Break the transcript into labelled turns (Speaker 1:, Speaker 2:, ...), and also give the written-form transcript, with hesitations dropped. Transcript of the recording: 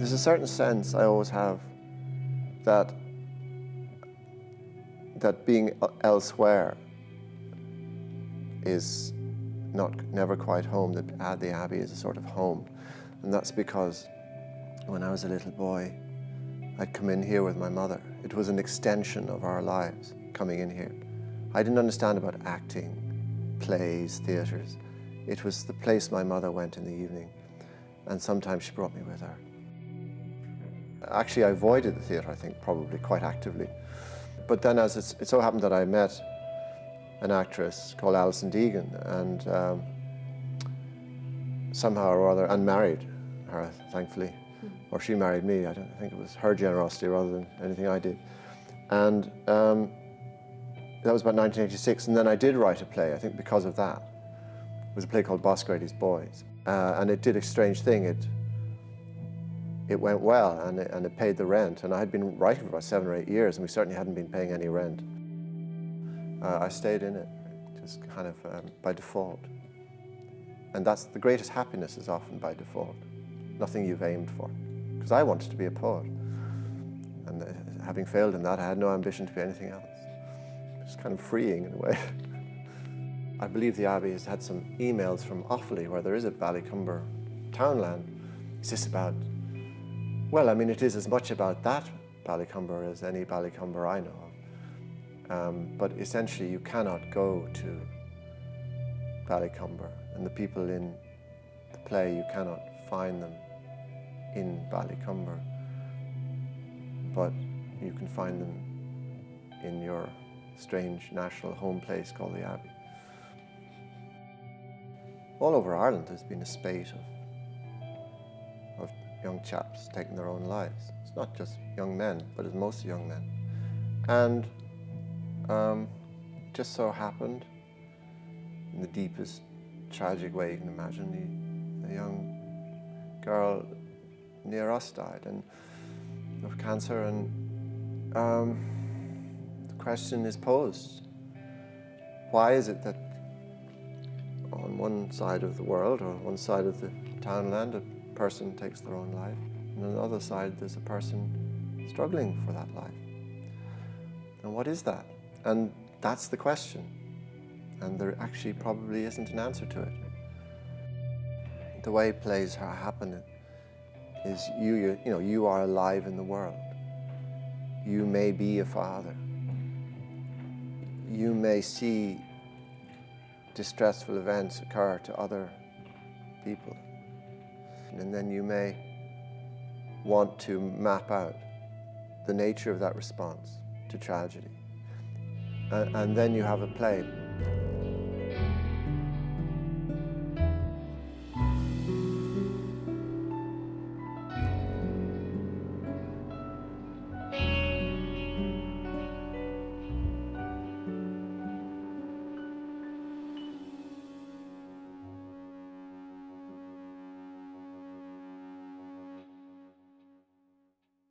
Speaker 1: There's a certain sense I always have that being elsewhere is never quite home, that the Abbey is a sort of home. And that's because when I was a little boy, I'd come in here with my mother. It was an extension of our lives, coming in here. I didn't understand about acting, plays, theatres. It was the place my mother went in the evening, and sometimes she brought me with her. Actually, I avoided the theatre, I think, probably quite actively. But then as it so happened that I met an actress called Alison Deegan, and somehow or other, and married her, thankfully. Or she married me. I think it was her generosity rather than anything I did. And that was about 1986, and then I did write a play, I think because of that. It was a play called Buckeridge's Boys, and it did a strange thing. It went well, and it paid the rent, and I had been writing for about 7 or 8 years, and we certainly hadn't been paying any rent. I stayed in it, just kind of by default. And that's the greatest happiness, is often by default, nothing you've aimed for. Because I wanted to be a poet, and having failed in that, I had no ambition to be anything else. It's kind of freeing in a way. I believe the Abbey has had some emails from Offaly, where there is a Ballycumber townland. Is this about, well, I mean, it is as much about that Ballycumber as any Ballycumber I know of. But essentially, you cannot go to Ballycumber, and the people in the play, you cannot find them in Ballycumber, but you can find them in your strange national home place called the Abbey. All over Ireland there's been a spate of young chaps taking their own lives. It's not just young men, but it's mostly young men. And just so happened, in the deepest tragic way you can imagine, the young girl near us died of cancer, and the question is posed. Why is it that on one side of the world, or one side of the townland, a person takes their own life, and on the other side there's a person struggling for that life? And what is that? And that's the question. And there actually probably isn't an answer to it. The way plays happen is you are alive in the world. You may be a father. You may see distressful events occur to other people. And then you may want to map out the nature of that response to tragedy. And then you have a play.